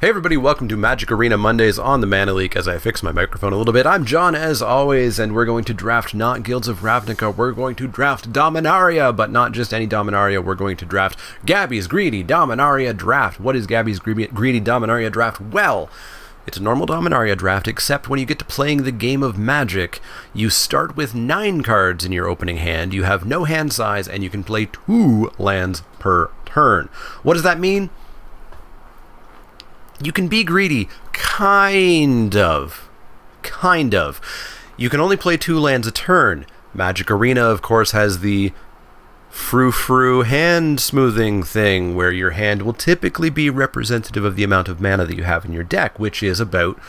Hey everybody, welcome to Magic Arena Mondays on the Mana Leek. As I fix my microphone a little bit, I'm John as always, and we're going to draft not Guilds of Ravnica, we're going to draft Dominaria, but not just any Dominaria, we're going to draft Gaby's Greedy Dominaria Draft. What is Gaby's Greedy Dominaria Draft? Well, it's a normal Dominaria draft, except when you get to playing the game of Magic, you start with 9 cards in your opening hand, you have no hand size, and you can play 2 lands per turn. What does that mean? You can be greedy, kind of. You can only play 2 lands a turn. Magic Arena, of course, has the frou-frou hand smoothing thing, where your hand will typically be representative of the amount of mana that you have in your deck, which is about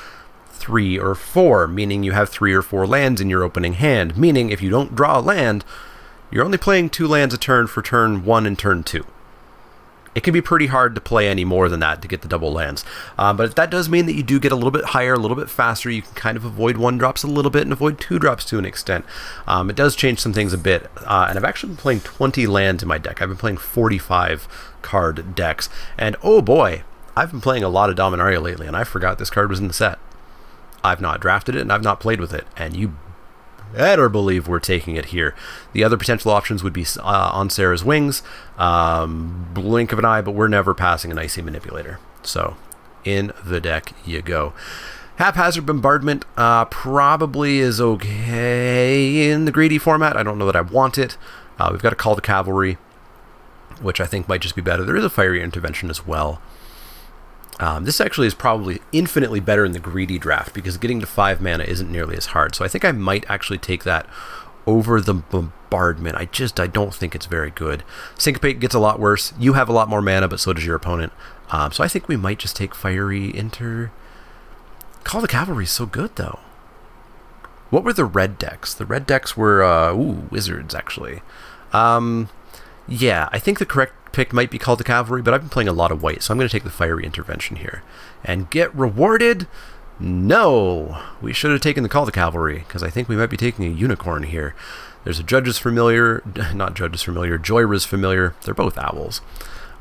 3 or 4, meaning you have 3 or 4 lands in your opening hand, meaning if you don't draw a land, you're only playing 2 lands a turn for turn 1 and turn 2. It can be pretty hard to play any more than that to get the double lands. But that does mean that you do get a little bit higher, a little bit faster. You can kind of avoid 1-drops a little bit and avoid 2-drops to an extent. It does change some things a bit. And I've actually been playing 20 lands in my deck. I've been playing 45 card decks. And oh boy, I've been playing a lot of Dominaria lately, and I forgot this card was in the set. I've not drafted it, and I've not played with it. And you better believe we're taking it here. The other potential options would be on Sarah's Wings, blink of an eye, but we're never passing an Icy Manipulator. So, in the deck you go. Haphazard Bombardment probably is okay in the greedy format. I don't know that I want it. We've got a Call to Cavalry, which I think might just be better. There is a Fiery Intervention as well. This actually is probably infinitely better in the greedy draft because getting to 5 mana isn't nearly as hard. So I think I might actually take that over the bombardment. I don't think it's very good. Syncopate gets a lot worse. You have a lot more mana, but so does your opponent. So I think we might just take Fiery Call the Cavalry is so good though. What were the red decks? The red decks were Wizards actually. Yeah, I think the correct pick might be Call to Cavalry, but I've been playing a lot of white, so I'm going to take the Fiery Intervention here. And get rewarded? No! We should have taken the Call to Cavalry, because I think we might be taking a Unicorn here. There's a Judge's Familiar, not Judge's Familiar, Joyra's Familiar. They're both owls.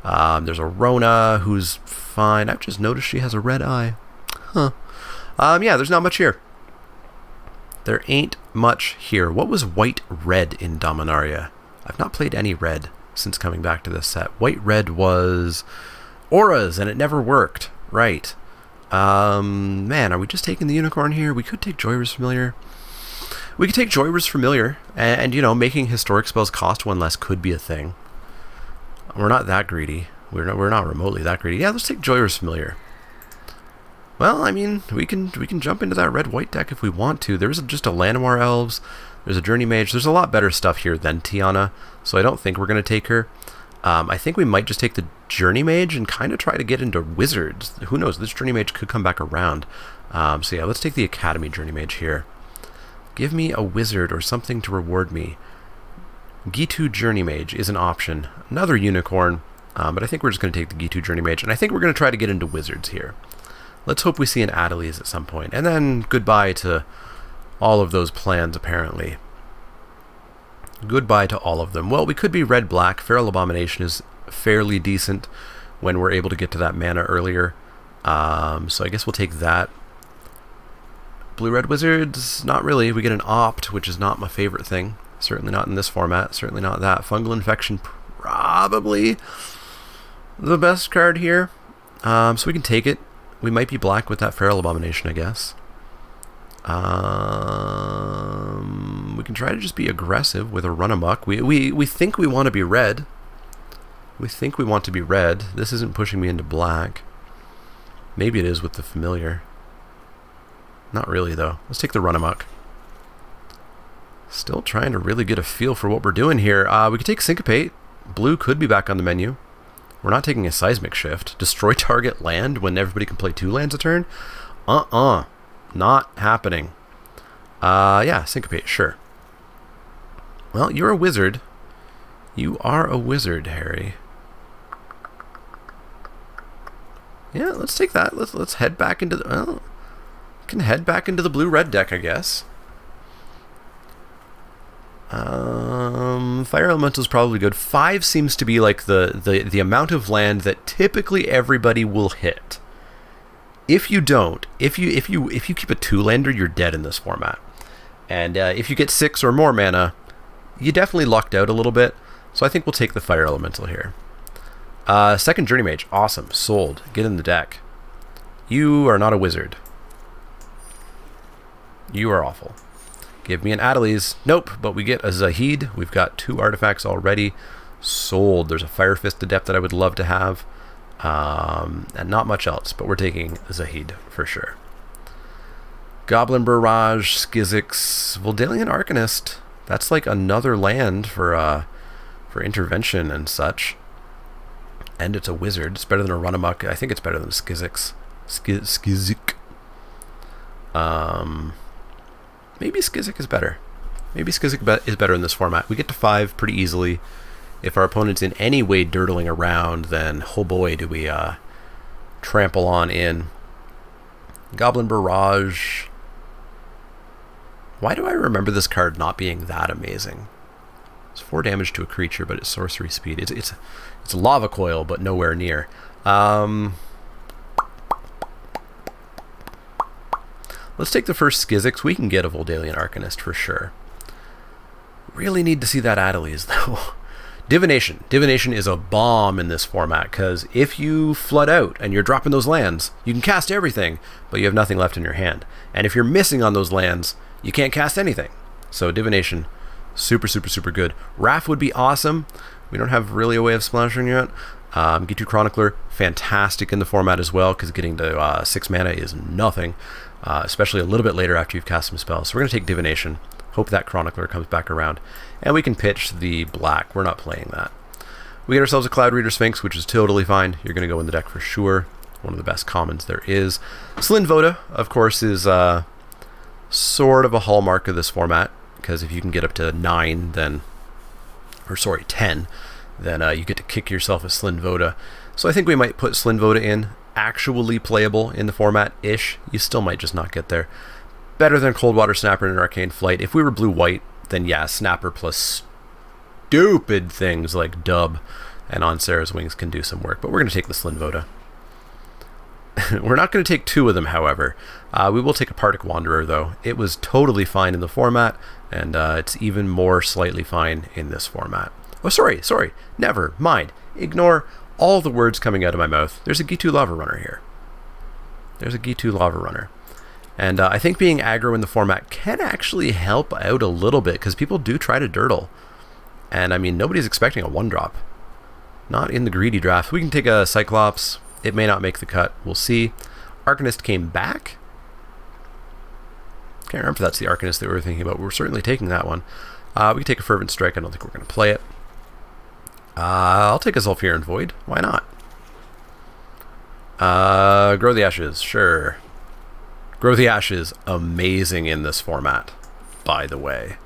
There's a Rona, who's fine. I've just noticed she has a red eye. Huh. Yeah, there's not much here. There ain't much here. What was white-red in Dominaria? I've not played any red since coming back to this set. White-red was auras, and it never worked. Right. Man, are we just taking the Unicorn here? We could take Joyra's Familiar. We could take Joyra's Familiar, and you know, making historic spells cost 1 less could be a thing. We're not that greedy. We're not remotely that greedy. Yeah, let's take Joyra's Familiar. Well, I mean, we can jump into that red-white deck if we want to. There's just a Llanowar Elves. There's a Journey Mage. There's a lot better stuff here than Tiana, so I don't think we're going to take her. I think we might just take the Journey Mage and kind of try to get into Wizards. Who knows? This Journey Mage could come back around. So yeah, let's take the Academy Journey Mage here. Give me a Wizard or something to reward me. Gitu Journey Mage is an option. Another Unicorn, but I think we're just going to take the Gitu Journey Mage, and I think we're going to try to get into Wizards here. Let's hope we see an Adeliz at some point, and then goodbye to all of those plans, apparently. Goodbye to all of them. Well, we could be red-black. Feral Abomination is fairly decent when we're able to get to that mana earlier. So I guess we'll take that. Blue-red Wizards, not really. We get an Opt, which is not my favorite thing. Certainly not in this format. Certainly not that. Fungal Infection, probably the best card here. So we can take it. We might be black with that Feral Abomination, I guess. We can try to just be aggressive with a Run Amok. We think we want to be red. We think we want to be red. This isn't pushing me into black. Maybe it is with the Familiar. Not really, though. Let's take the Run Amok. Still trying to really get a feel for what we're doing here. We could take Syncopate. Blue could be back on the menu. We're not taking a Seismic Shift. Destroy target land when everybody can play 2 lands a turn? Not happening. Yeah, Syncopate, sure. Well, you're a wizard. You are a wizard, Harry. Yeah, let's take that. Let's head back into the... Well, can head back into the blue-red deck, I guess. Fire Elemental is probably good. 5 seems to be like the amount of land that typically everybody will hit. If you don't, if you keep a 2-lander, you're dead in this format. And if you get 6 or more mana, you definitely lucked out a little bit. So I think we'll take the Fire Elemental here. Second Journey Mage, awesome, sold. Get in the deck. You are not a wizard. You are awful. Give me an Adeliz. Nope, but we get a Zahid. We've got 2 artifacts already. Sold. There's a Fire Fist Adept that I would love to have. And not much else, but we're taking Zahid for sure. Goblin Barrage, Skizix, Voldalian Arcanist. That's like another land for intervention and such. And it's a wizard. It's better than a Runamuck. I think it's better than Skizix. Skizik. Maybe Skizik is better. Maybe Skizik is better in this format. We get to 5 pretty easily. If our opponent's in any way dirtling around, then oh boy, do we trample on in. Goblin Barrage. Why do I remember this card not being that amazing? It's 4 damage to a creature, but it's sorcery speed. It's a Lava Coil, but nowhere near. Let's take the first Skizix. We can get a Voldalian Arcanist for sure. Really need to see that Adeliz, though. Divination. Divination is a bomb in this format, because if you flood out and you're dropping those lands, you can cast everything, but you have nothing left in your hand. And if you're missing on those lands, you can't cast anything. So Divination, super, super, super good. Wrath would be awesome. We don't have really a way of splashing yet. G2 Chronicler, fantastic in the format as well, because getting to 6 mana is nothing, especially a little bit later after you've cast some spells. So we're going to take Divination. Hope that Chronicler comes back around. And we can pitch the black. We're not playing that. We get ourselves a Cloud Reader Sphinx, which is totally fine. You're going to go in the deck for sure. One of the best commons there is. Slin Voda, of course, is sort of a hallmark of this format, because if you can get up to 9, then... or sorry, 10, then you get to kick yourself a Slin Voda. So I think we might put Slin Voda in. Actually playable in the format-ish. You still might just not get there. Better than Coldwater Snapper and Arcane Flight. If we were blue-white, then yeah, Snapper plus stupid things like Dub and On Sarah's Wings can do some work. But we're going to take the Slin Voda. We're not going to take 2 of them, however. We will take a Partick Wanderer, though. It was totally fine in the format, and it's even more slightly fine in this format. Oh, sorry. Never mind. Ignore all the words coming out of my mouth. There's a G2 Lava Runner here. There's a G2 Lava Runner. And I think being aggro in the format can actually help out a little bit, because people do try to dirtle. And I mean, nobody's expecting a 1-drop. Not in the greedy draft. We can take a Cyclops. It may not make the cut. We'll see. Arcanist came back. Can't remember if that's the Arcanist that we were thinking about. We're certainly taking that one. We can take a Fervent Strike. I don't think we're going to play it. I'll take a Zulfiran Void. Why not? Grow the Ashes. Sure. Grow the Ashes. Amazing in this format, by the way.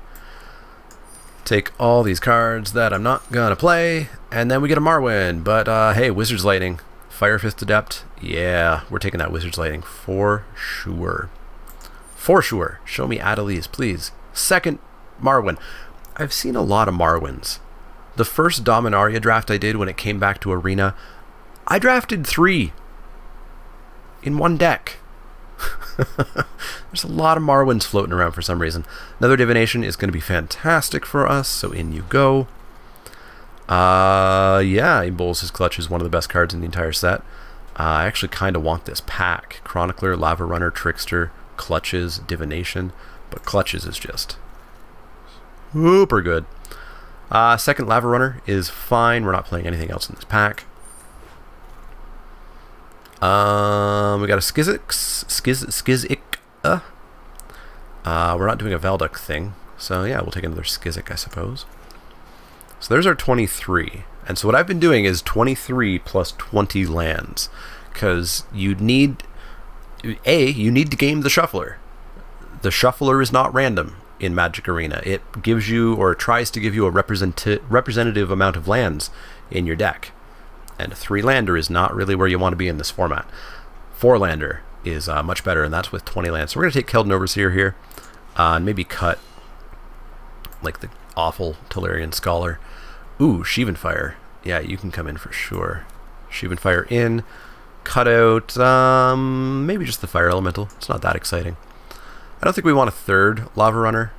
Take all these cards that I'm not going to play, and then we get a Marwyn. But, hey, Wizard's Lightning. Fire Fist Adept. Yeah, we're taking that Wizard's Lightning for sure. For sure. Show me Adeliz, please. Second Marwyn. I've seen a lot of Marwyns. The first Dominaria draft I did when it came back to Arena, I drafted 3 in one deck. There's a lot of Marwyns floating around for some reason. Another Divination is going to be fantastic for us, so in you go. Yeah, Imbol's Clutch is one of the best cards in the entire set. I actually kind of want this pack. Chronicler, Lava Runner, Trickster, Clutches, Divination. But Clutches is just super good. Second Lava Runner is fine. We're not playing anything else in this pack. We got a Skizik. We're not doing a Velduck thing. So yeah, we'll take another Skizik, I suppose. So there's our 23. And so what I've been doing is 23 plus 20 lands. Because you need... you need to game the Shuffler. The Shuffler is not random in Magic Arena. It gives you, or tries to give you, a representative amount of lands in your deck. And a 3-lander is not really where you want to be in this format. 4-lander is much better, and that's with 20 lands. So we're going to take Keldon Overseer here. And maybe cut like the awful Tolarian Scholar. Ooh, Sheevan Fire. Yeah, you can come in for sure. Sheevan Fire in. cut out maybe just the fire elemental. It's not that exciting. I don't think we want a third lava runner.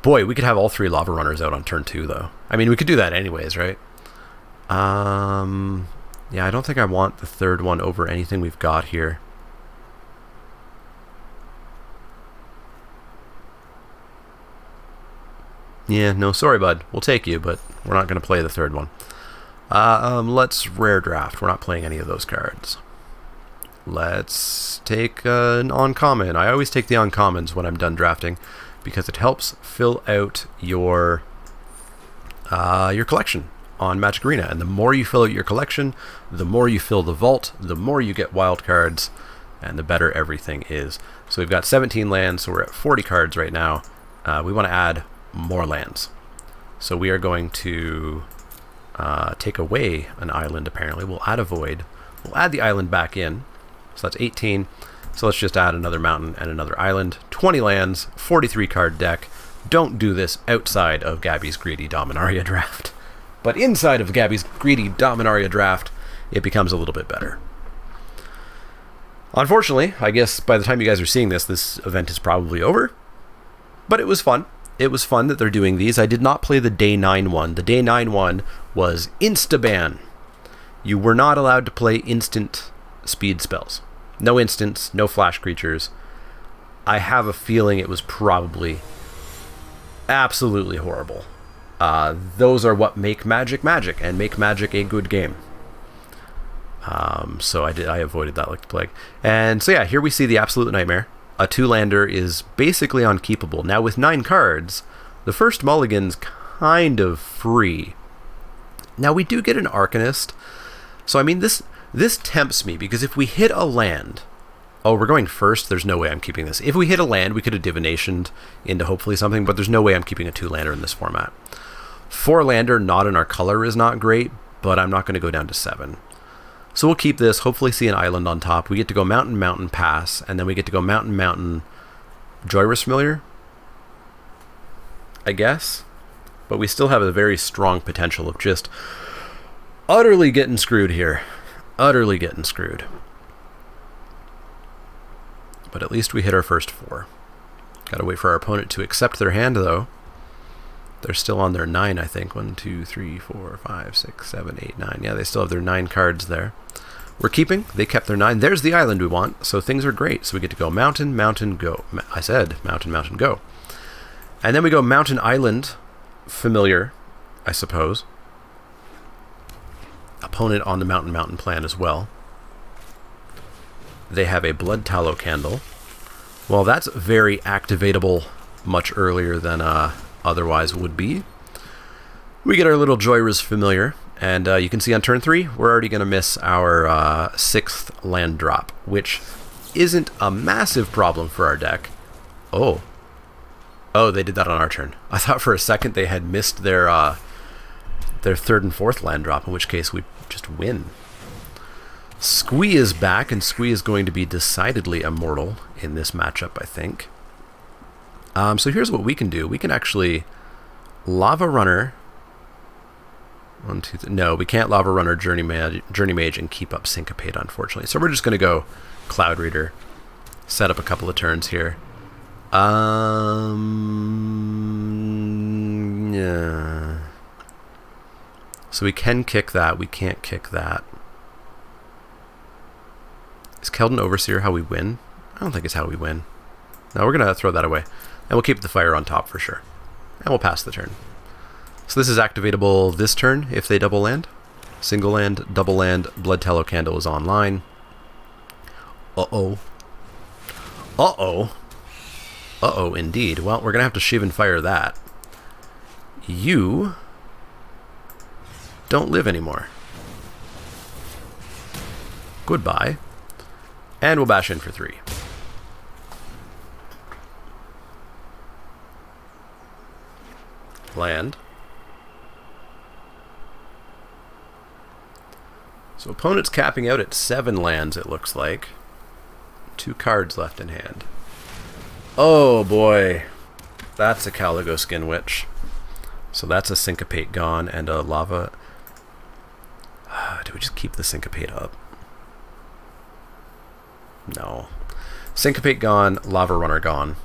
Boy, we could have all 3 lava runners out on turn 2, though. I mean, we could do that anyways, right? Yeah, I don't think I want the third one over anything we've got here. Yeah, no, sorry, bud. We'll take you, but we're not going to play the third one. Let's rare draft. We're not playing any of those cards. Let's take an uncommon. I always take the uncommons when I'm done drafting because it helps fill out your collection on Magic Arena. And the more you fill out your collection, the more you fill the vault, the more you get wild cards, and the better everything is. So we've got 17 lands, so we're at 40 cards right now. We want to add more lands. So we are going to take away an island, apparently. We'll add a void. We'll add the island back in. So that's 18. So let's just add another mountain and another island. 20 lands, 43 card deck. Don't do this outside of Gaby's greedy Dominaria draft. But inside of Gaby's greedy Dominaria draft, it becomes a little bit better. Unfortunately, I guess by the time you guys are seeing this, this event is probably over. But it was fun. It was fun that they're doing these. I did not play the Day 9 one. The Day 9 one was insta-ban. You were not allowed to play instant speed spells. No instants, no flash creatures. I have a feeling it was probably absolutely horrible. Those are what make Magic magic and make Magic a good game. So I avoided that like the plague. And so yeah, here we see the absolute nightmare. A 2-lander is basically unkeepable. Now with 9 cards, the first mulligan's kind of free. Now we do get an Arcanist. So I mean this tempts me because if we hit a land, oh, we're going first, there's no way I'm keeping this. If we hit a land, we could have divinationed into hopefully something, but there's no way I'm keeping a 2-lander in this format. 4-lander not in our color is not great, but I'm not going to go down to 7. So we'll keep this, hopefully see an island on top. We get to go mountain, mountain, pass, and then we get to go mountain, mountain, Joyrus Familiar, I guess. But we still have a very strong potential of just utterly getting screwed here. Utterly getting screwed. But at least we hit our first 4. Gotta wait for our opponent to accept their hand, though. They're still on their 9, I think. 1, 2, 3, 4, 5, 6, 7, 8, 9. Yeah, they still have their 9 cards there. We're keeping. They kept their 9. There's the island we want, so things are great. So we get to go mountain, mountain, go. I said mountain, mountain, go. And then we go mountain, island, familiar, I suppose. Opponent on the mountain, mountain plan as well. They have a blood tallow candle. Well, that's very activatable much earlier than otherwise would be. We get our little Joyrus Familiar, and you can see on turn 3, we're already going to miss our 6th land drop, which isn't a massive problem for our deck. Oh, they did that on our turn. I thought for a second they had missed their 3rd and 4th land drop, in which case we just win. Squee is back, and Squee is going to be decidedly immortal in this matchup, I think. So here's what we can do. We can actually Lava Runner. 1, 2, 3. No, we can't Lava Runner Journey Mage and keep up Syncopate, unfortunately. So we're just going to go Cloud Reader. Set up a couple of turns here. Yeah. So we can kick that. We can't kick that. Is Keldon Overseer how we win? I don't think it's how we win. No, we're going to throw that away. And we'll keep the fire on top for sure. And we'll pass the turn. So this is activatable this turn if they double land. Single land, double land, Blood Tallow Candle is online. Uh-oh. Uh-oh. Uh-oh, indeed. Well, we're going to have to Shivan Fire that. You don't live anymore. Goodbye. And we'll bash in for 3. Land. So opponent's capping out at 7 lands, it looks like. 2 cards left in hand. Oh boy. That's a Caligo Skin Witch. So that's a Syncopate gone and a Lava. Do we just keep the Syncopate up? No. Syncopate gone, Lava Runner gone.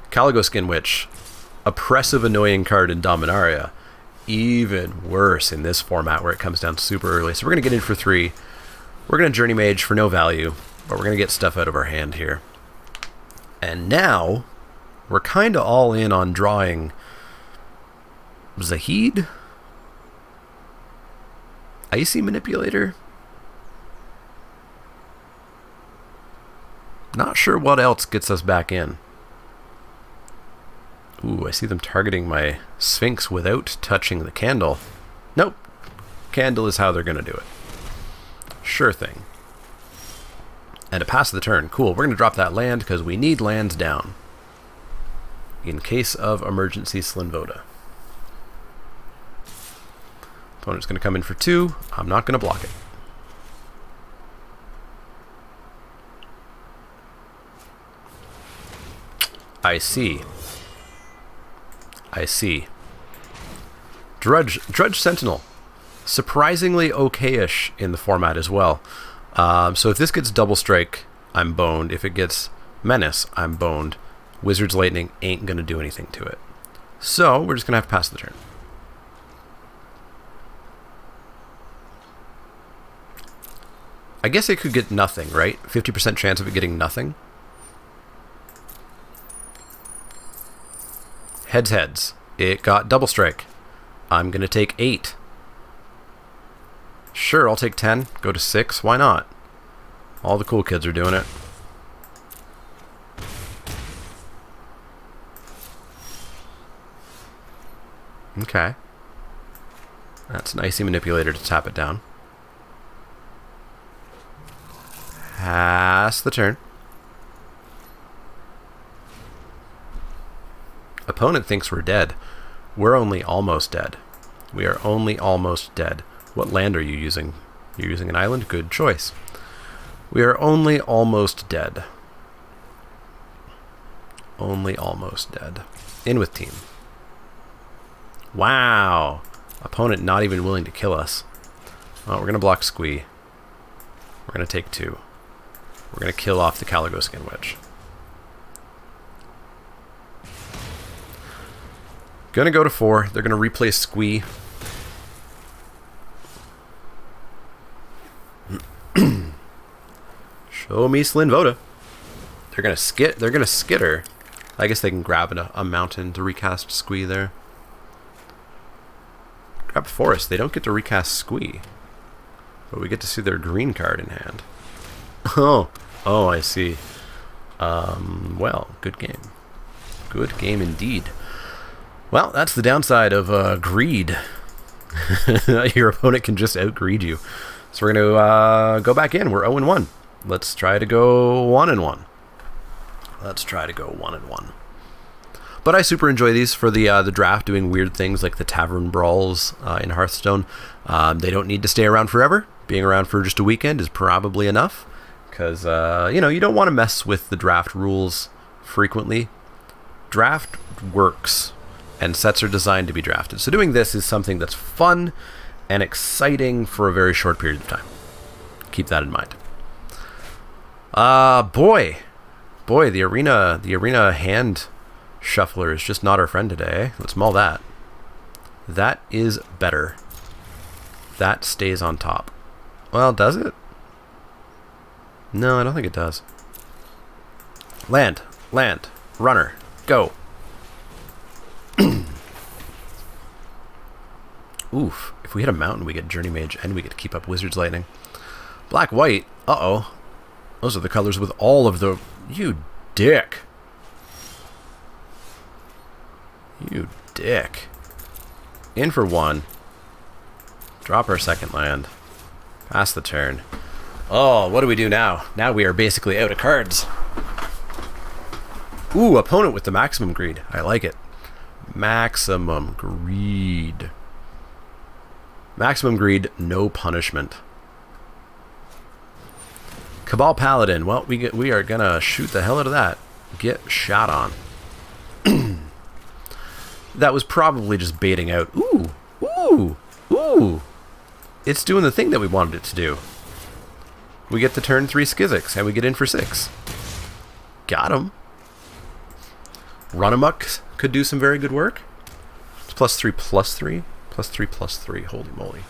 Caligo Skin Witch, oppressive, annoying card in Dominaria. Even worse in this format where it comes down super early. So we're going to get in for 3. We're going to Journey Mage for no value, but we're going to get stuff out of our hand here. And now, we're kind of all in on drawing Zahid? Icy Manipulator? Not sure what else gets us back in. Ooh, I see them targeting my Sphinx without touching the candle. Nope. Candle is how they're going to do it. Sure thing. And to pass the turn. Cool. We're going to drop that land because we need lands down. In case of emergency Slinvoda. Opponent's going to come in for 2. I'm not going to block it. I see. I see. Drudge Sentinel. Surprisingly okay-ish in the format as well. So if this gets Double Strike, I'm boned. If it gets Menace, I'm boned. Wizard's Lightning ain't going to do anything to it. So we're just going to have to pass the turn. I guess it could get nothing, right? 50% chance of it getting nothing. Heads, heads. It got Double Strike. I'm going to take 8. Sure, I'll take 10. Go to 6. Why not? All the cool kids are doing it. Okay. That's an Icy Manipulator to tap it down. Pass the turn. Opponent thinks we're dead. We're only almost dead. We are only almost dead. What land are you using? You're using an island? Good choice. We are only almost dead. Only almost dead. In with team. Wow. Opponent not even willing to kill us. Well, we're going to block Squee. We're going to take 2. We're going to kill off the Caligo Skin Witch. Gonna go to 4. They're gonna replace Squee. Show me Slinvoda. They're gonna skitter. I guess they can grab a mountain to recast Squee there. Grab Forest. They don't get to recast Squee. But we get to see their green card in hand. Oh, I see. Well, good game. Good game indeed. Well, that's the downside of greed. Your opponent can just outgreed you. So we're going to go back in. We're 0-1. Let's try to go 1-1. Let's try to go 1-1. But I super enjoy these for the draft, doing weird things like the Tavern Brawls in Hearthstone. They don't need to stay around forever. Being around for just a weekend is probably enough. Because, you don't want to mess with the draft rules frequently. Draft works. And sets are designed to be drafted. So doing this is something that's fun and exciting for a very short period of time. Keep that in mind. Boy, the arena hand shuffler is just not our friend today. Let's mull that. That is better. That stays on top. Well, does it? No, I don't think it does. Land, runner, go. Oof. If we hit a mountain, we get Journey Mage, and we get to keep up Wizard's Lightning. Black, white. Uh-oh. Those are the colors with all of the... You dick. You dick. In for 1. Drop our second land. Pass the turn. Oh, what do we do now? Now we are basically out of cards. Ooh, opponent with the maximum greed. I like it. Maximum greed. Maximum greed, no punishment. Cabal Paladin. Well, we are gonna shoot the hell out of that. Get shot on. That was probably just baiting out. Ooh. it's doing the thing that we wanted it to do. We get to turn 3 Skizziks, and we get in for 6. Got him. Run Amok could do some very good work. It's +3, +3. +3, +3. Holy moly.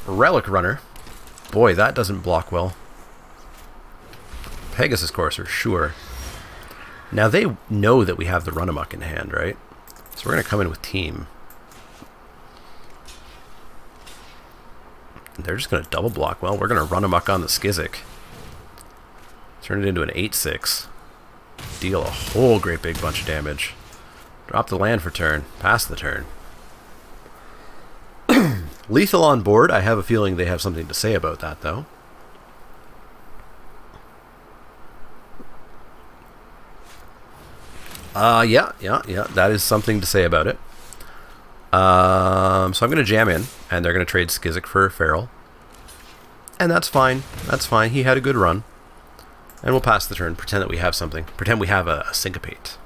Relic Runner. Boy, that doesn't block well. Pegasus Courser, sure. Now they know that we have the Run Amok in hand, right? So we're going to come in with Team. They're just going to double block. Well, we're going to Run Amok on the Skizzik. Turn it into an 8/6. Deal a whole great big bunch of damage. Drop the land for turn. Pass the turn. Lethal on board. I have a feeling they have something to say about that, though. Yeah. That is something to say about it. So I'm going to jam in, and they're going to trade Skizzik for Feral. And that's fine. That's fine. He had a good run. And we'll pass the turn. Pretend that we have something. Pretend we have a Syncopate.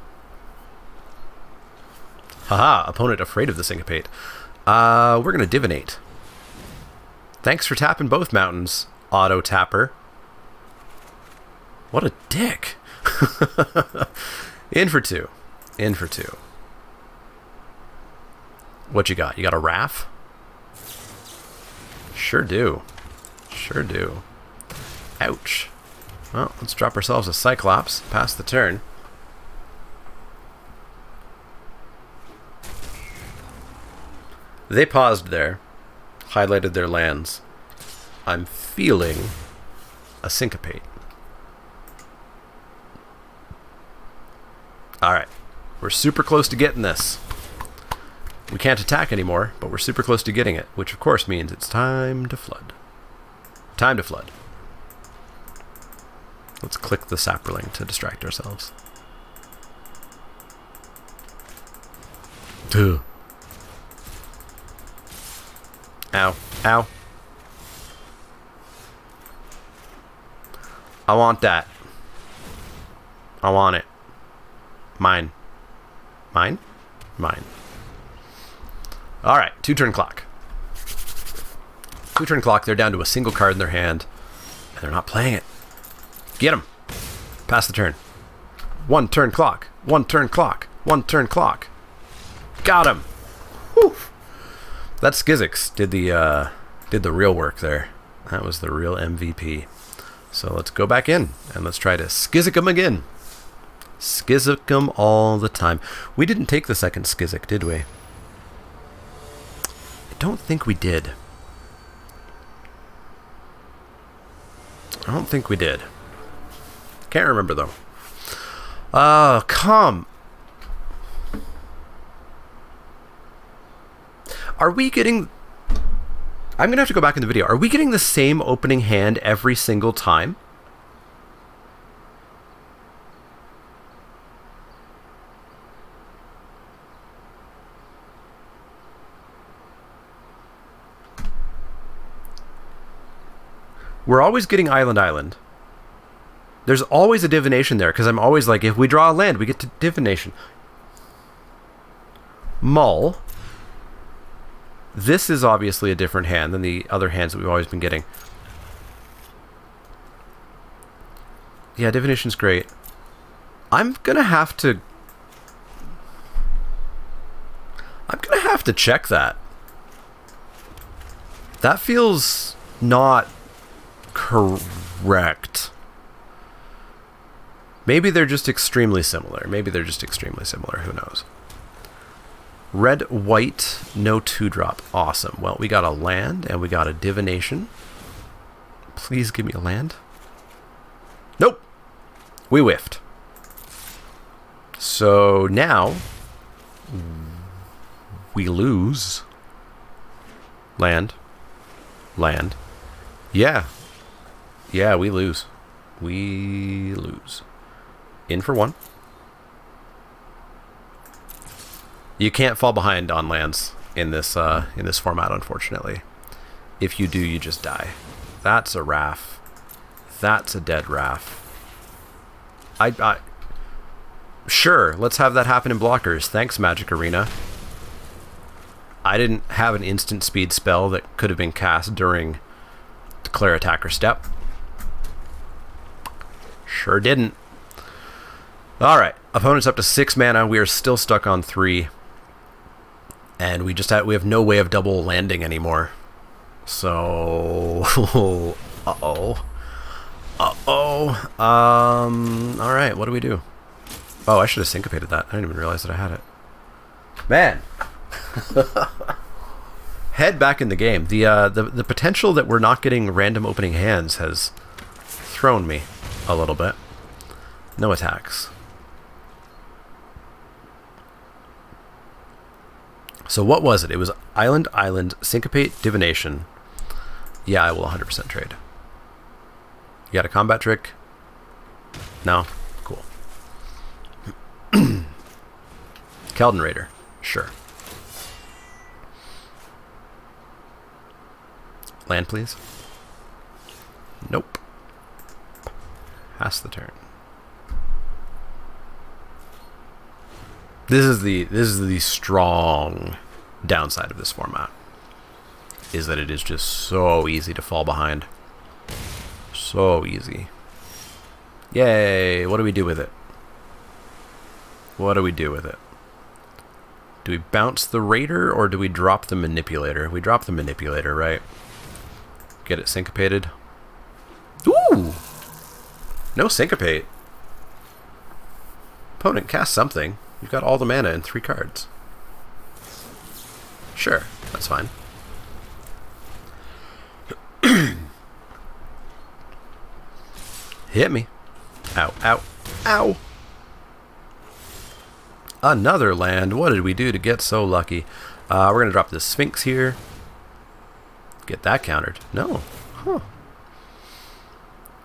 Haha, opponent afraid of the Syncopate. We're going to Divinate. Thanks for tapping both mountains, Auto Tapper. What a dick. In for 2. In for 2. What you got? You got a Raff? Sure do. Sure do. Ouch. Well, let's drop ourselves a Cyclops. Pass the turn. They paused there. Highlighted their lands. I'm feeling a Syncopate. Alright. We're super close to getting this. We can't attack anymore, but we're super close to getting it, which of course means it's time to flood. Time to flood. Let's click the Saproling to distract ourselves. Duh. Ow. Ow. I want that. I want it. Mine. Mine? Mine. Alright, 2-turn clock. 2-turn clock, they're down to a single card in their hand, and they're not playing it. Get him. Pass the turn. 1-turn clock. 1-turn clock. 1-turn clock. Got him. Whew. That Skizziks did the real work there. That was the real MVP. So let's go back in, and let's try to Skizzik him again. Skizzik him all the time. We didn't take the second Skizzik, did we? I don't think we did. I don't think we did. Can't remember, though. Come. Are we getting... I'm going to have to go back in the video. Are we getting the same opening hand every single time? We're always getting Island. There's always a divination there, because I'm always like, if we draw a land, we get to divination. Mull. This is obviously a different hand than the other hands that we've always been getting. Yeah, divination's great. I'm gonna have to check that. That feels not correct. Maybe they're just extremely similar. Who knows? Red, white, no 2-drop. Awesome. Well, we got a land and we got a divination. Please give me a land. Nope. We whiffed. So now we lose. Land. Yeah. Yeah, we lose. In for 1. You can't fall behind on lands in this format, unfortunately. If you do, you just die. That's a Raff. That's a dead Raff. Sure, let's have that happen in blockers. Thanks, Magic Arena. I didn't have an instant speed spell that could have been cast during declare attacker step. Sure didn't. Alright, opponent's up to 6 mana. We are still stuck on 3. And we have no way of double landing anymore. So uh-oh. Alright, what do we do? Oh, I should have syncopated that. I didn't even realize that I had it. Man. Head back in the game. The potential that we're not getting random opening hands has thrown me a little bit. No attacks. So what was it? It was Island, Syncopate, Divination. Yeah, I will 100% trade. You got a combat trick? No? Cool. Keldon Raider. Sure. Land, please. Nope. Pass the turn. This is the strong downside of this format, is that it is just so easy to fall behind. So easy. Yay! What do we do with it? What do we do with it? Do we bounce the Raider or do we drop the Manipulator? We drop the Manipulator, right? Get it syncopated. Ooh! No syncopate. Opponent cast something. You've got all the mana in 3 cards. Sure, that's fine. Hit me. Ow, ow, ow! Another land. What did we do to get so lucky? We're going to drop the Sphinx here. Get that countered. No. Huh.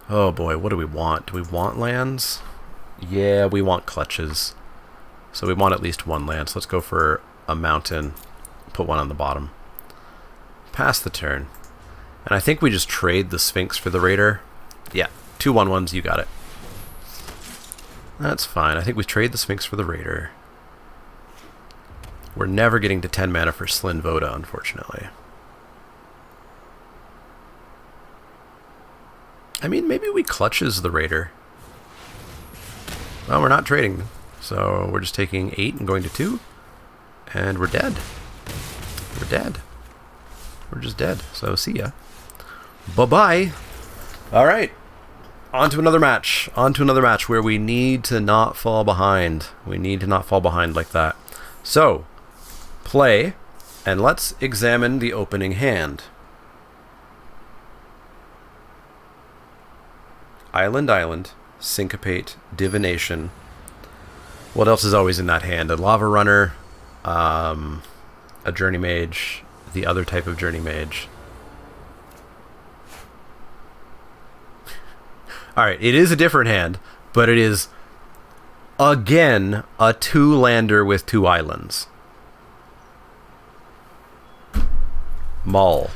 Oh boy, what do we want? Do we want lands? Yeah, we want clutches. So we want at least 1 land. So let's go for a mountain. Put 1 on the bottom. Pass the turn. And I think we just trade the Sphinx for the Raider. Yeah, 2 1/1s, you got it. That's fine. I think we trade the Sphinx for the Raider. We're never getting to 10 mana for Slyn Voda, unfortunately. I mean, maybe we clutches the Raider. Well, we're not trading. So we're just taking 8 and going to 2. And we're dead. We're dead. We're just dead. So see ya. Bye-bye. Alright. On to another match. On to another match where we need to not fall behind. We need to not fall behind like that. So, play, and let's examine the opening hand. Island, Syncopate, Divination. What else is always in that hand? A Lava Runner, a Journey Mage, the other type of Journey Mage. Alright, it is a different hand, but it is, again, a 2-lander with 2 islands. Mull.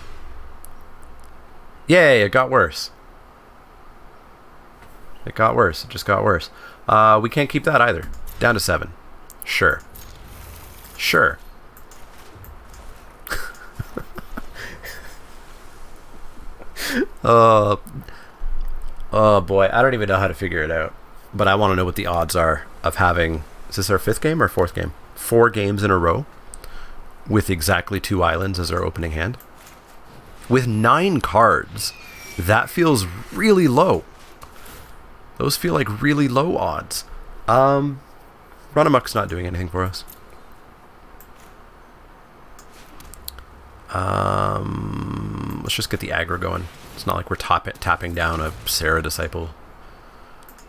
Yay, it got worse. It got worse. It just got worse. We can't keep that either. Down to 7. Sure. Sure. Oh boy, I don't even know how to figure it out. But I want to know what the odds are of having... Is this our 5th game or 4th game? 4 games in a row with exactly 2 islands as our opening hand. With 9 cards, that feels really low. Those feel like really low odds. Run Amok's not doing anything for us. Let's just get the aggro going. It's not like we're tapping down a Sarah Disciple.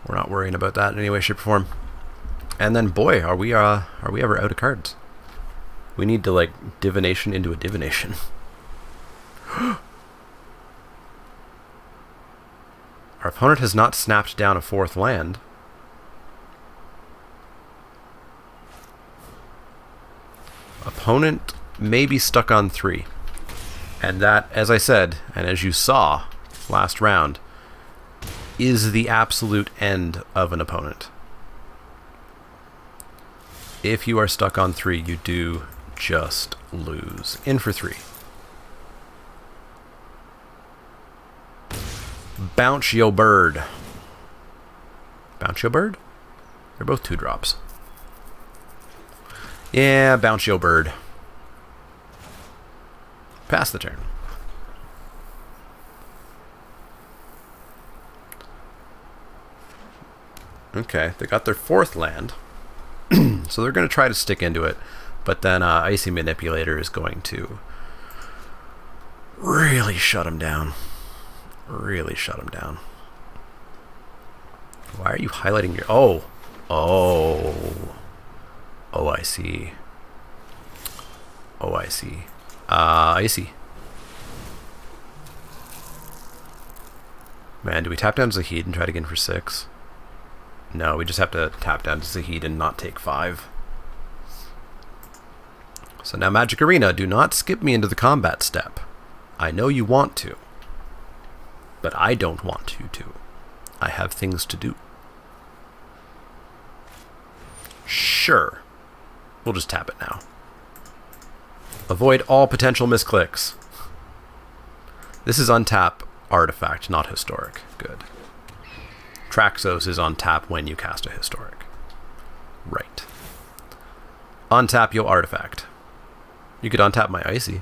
We're not worrying about that in any way, shape, or form. And then, boy, are we ever out of cards? We need to, like, divination into a divination. Our opponent has not snapped down a 4th land. Opponent may be stuck on 3. And that, as I said, and as you saw last round, is the absolute end of an opponent. If you are stuck on 3, you do just lose. In for 3. Bounce yo bird. Bounce yo bird? They're both 2-drops. Yeah, bounce yo bird. Pass the turn. Okay, they got their 4th land. So they're going to try to stick into it. But then Icy Manipulator is going to really shut them down. Really shut them down. Why are you highlighting your... Oh, I see. I see. Icy. Man, do we tap down Zahid and try to get in for 6? No, we just have to tap down Zahid and not take 5. So now Magic Arena, do not skip me into the combat step. I know you want to. But I don't want you to. I have things to do. Sure. We'll just tap it now. Avoid all potential misclicks. This is untap artifact, not historic. Good. Traxos is on tap when you cast a historic. Right. Untap your artifact. You could untap my Icy.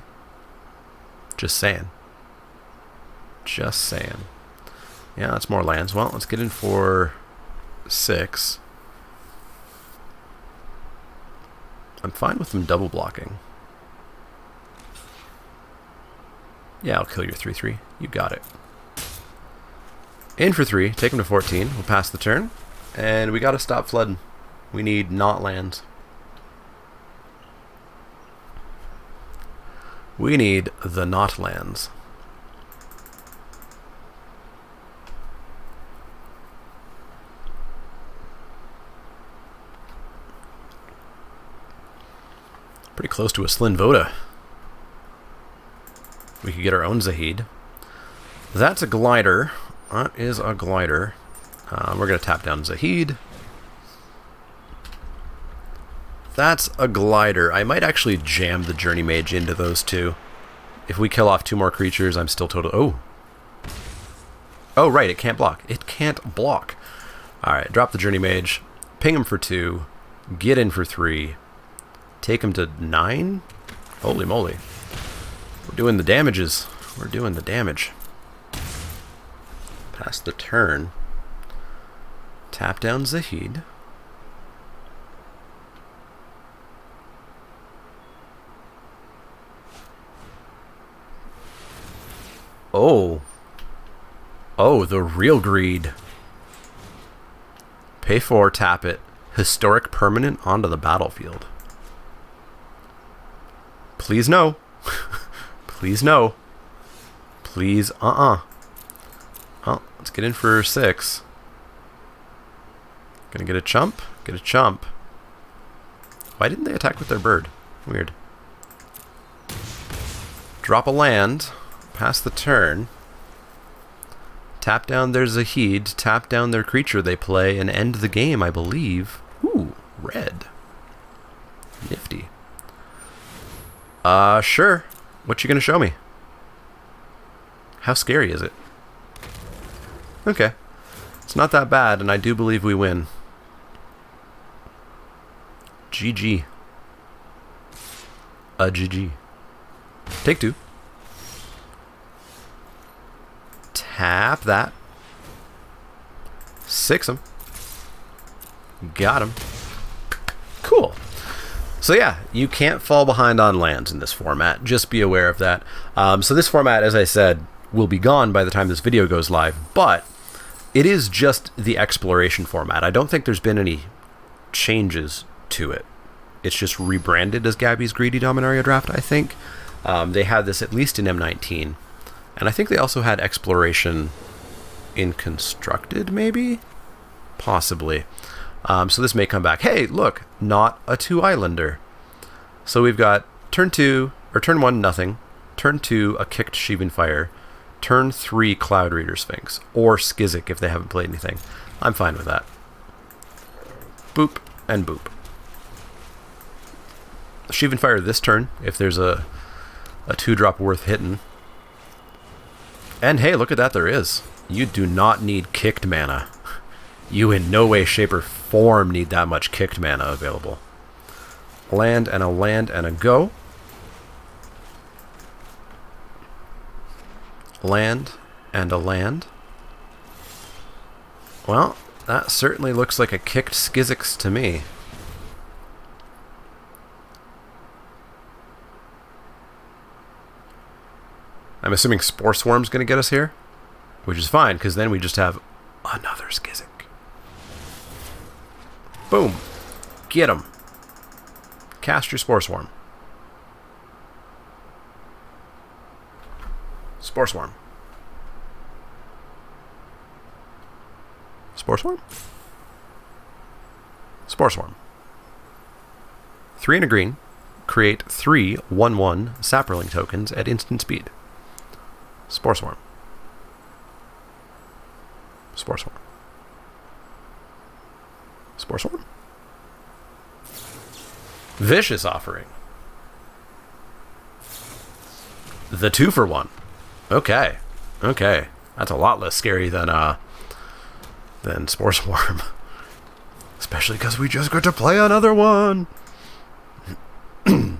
Just saying. Just saying. Yeah, that's more lands. Well, let's get in for 6. I'm fine with them double blocking. Yeah, I'll kill your 3/3. You got it. In for 3. Take him to 14. We'll pass the turn. And we gotta stop flooding. We need not lands. We need the not lands. Pretty close to a Slyn Voda. We could get our own Zahid. That's a glider. That is a glider. We're going to tap down Zahid. That's a glider. I might actually jam the Journey Mage into those two. If we kill off 2 more creatures, I'm still total... Oh. Oh, right. It can't block. It can't block. Alright, drop the Journey Mage. Ping him for 2. Get in for 3. Take him to 9? Holy moly. We're doing the damages. We're doing the damage. Pass the turn. Tap down Zahid. Oh. Oh, the real greed. Pay 4, tap it. Historic permanent onto the battlefield. Please no. Please no. Please Oh, let's get in for 6. Gonna get a chump? Get a chump. Why didn't they attack with their bird? Weird. Drop a land. Pass the turn. Tap down their Zahid. Tap down their creature they play and end the game, I believe. Ooh, red. Nifty. Sure. What you gonna show me? How scary is it? Okay. It's not that bad, and I do believe we win. GG. GG. Take 2. Tap that. 6 'em. Got him. Cool. So yeah, you can't fall behind on lands in this format. Just be aware of that. So this format, as I said, will be gone by the time this video goes live, but it is just the exploration format. I don't think there's been any changes to it. It's just rebranded as Gaby's Greedy Dominaria Draft, I think. They had this at least in M19. And I think they also had exploration in Constructed, maybe? Possibly. So this may come back. Hey, look, not a 2-islander. So we've got turn 1, nothing. Turn 2, a kicked Sheevan Fire. Turn 3, Cloud Reader Sphinx. Or Skizzik if they haven't played anything. I'm fine with that. Boop and boop. She even fire this turn if there's a 2-drop worth hitting. And hey, look at that, there is. You do not need kicked mana. You in no way, shape, or form need that much kicked mana available. Land and a go. Land and a land. Well, that certainly looks like a kicked Skizzix to me. I'm assuming Spore Swarm's going to get us here, which is fine, because then we just have another Skizzix. Boom. Get him. Cast your Spore Swarm. Spore Swarm. Spore Swarm? Spore Swarm. 3 and a green. Create 3 1/1 Saproling tokens at instant speed. Spore Swarm. Spore Swarm. Spore Swarm. Vicious Offering. The 2-for-1. Okay. Okay. That's a lot less scary than Spore Swarm. Especially because we just got to play another one. And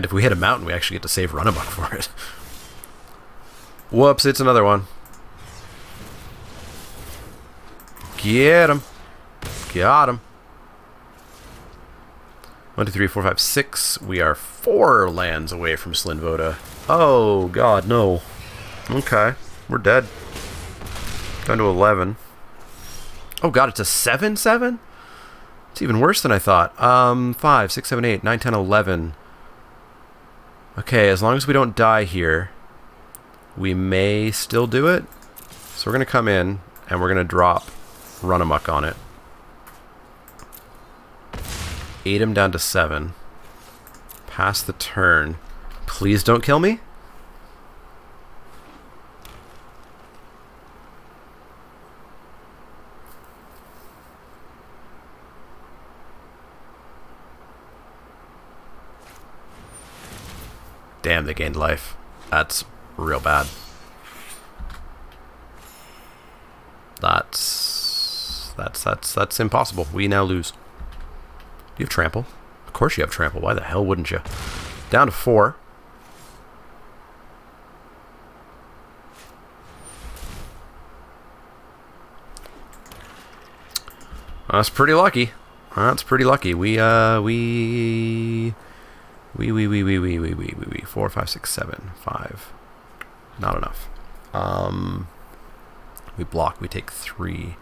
if we hit a mountain, we actually get to save Runabuck for it. Whoops, it's another one. Get him. Got him. 1, 2, 3, 4, 5, 6. We are 4 lands away from Slinvoda. Oh, God, no. Okay. We're dead. Down to 11. Oh, God, it's a 7/7? It's even worse than I thought. 5, 6, 7, 8, 9, 10, 11. Okay, as long as we don't die here, we may still do it. So we're going to come in, and we're going to drop Runamuck on it. 8 him down to 7. Pass the turn. Please don't kill me. Damn, they gained life. That's real bad. That's impossible. We now lose. Do you have trample? Of course you have trample. Why the hell wouldn't you? Down to 4. That's pretty lucky. That's pretty lucky. We 4, 5, 6, 7, 5. Not enough. We block. We take 3.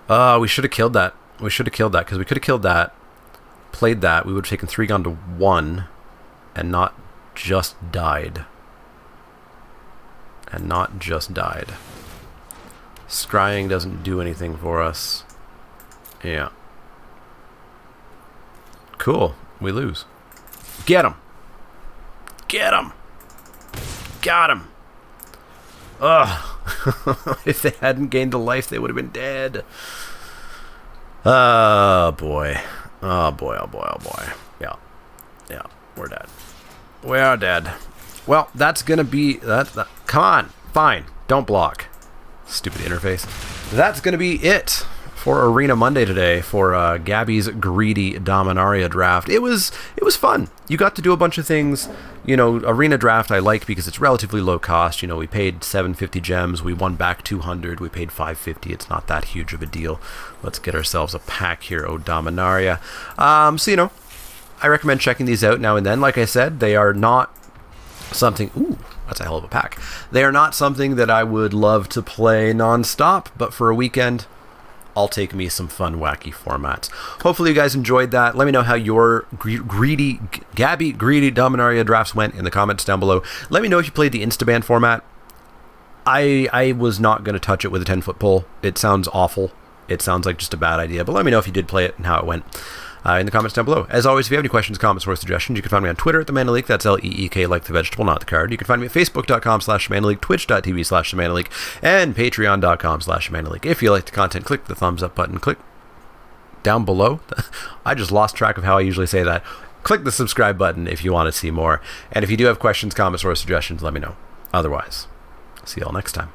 We should have killed that. We should have killed that, because we could have killed that, played that. We would have taken 3, gone to 1, and not just died. And not just died. Scrying doesn't do anything for us. Yeah. Cool. We lose. Get him. Get him. Got him. Ugh. If they hadn't gained a life, they would have been dead. Oh, boy. Oh, boy, oh, boy, oh, boy. Yeah. Yeah. We're dead. We are dead. Well, that's going to be... That. Come on. Fine. Don't block. Stupid interface. That's going to be it for Arena Monday today, for Gaby's greedy Dominaria draft. It was fun. You got to do a bunch of things. You know, Arena draft I like because it's relatively low cost. You know, we paid 750 gems. We won back 200. We paid 550. It's not that huge of a deal. Let's get ourselves a pack here, Dominaria. So, you know, I recommend checking these out now and then. Like I said, they are not something... Ooh, that's a hell of a pack. They are not something that I would love to play non-stop, but for a weekend... I'll take me some fun, wacky formats. Hopefully you guys enjoyed that. Let me know how your Gaby greedy Dominaria drafts went in the comments down below. Let me know if you played the Instaband format. I was not going to touch it with a 10-foot pole. It sounds awful. It sounds like just a bad idea. But let me know if you did play it and how it went in the comments down below. As always, if you have any questions, comments, or suggestions, you can find me on Twitter at @TheManaLeek. That's Leek, like the vegetable, not the card. You can find me at Facebook.com/TheManaLeek, Twitch.tv/TheManaLeek, and Patreon.com/TheManaLeek. If you like the content, click the thumbs up button. Click down below. I just lost track of how I usually say that. Click the subscribe button if you want to see more. And if you do have questions, comments, or suggestions, let me know. Otherwise, see you all next time.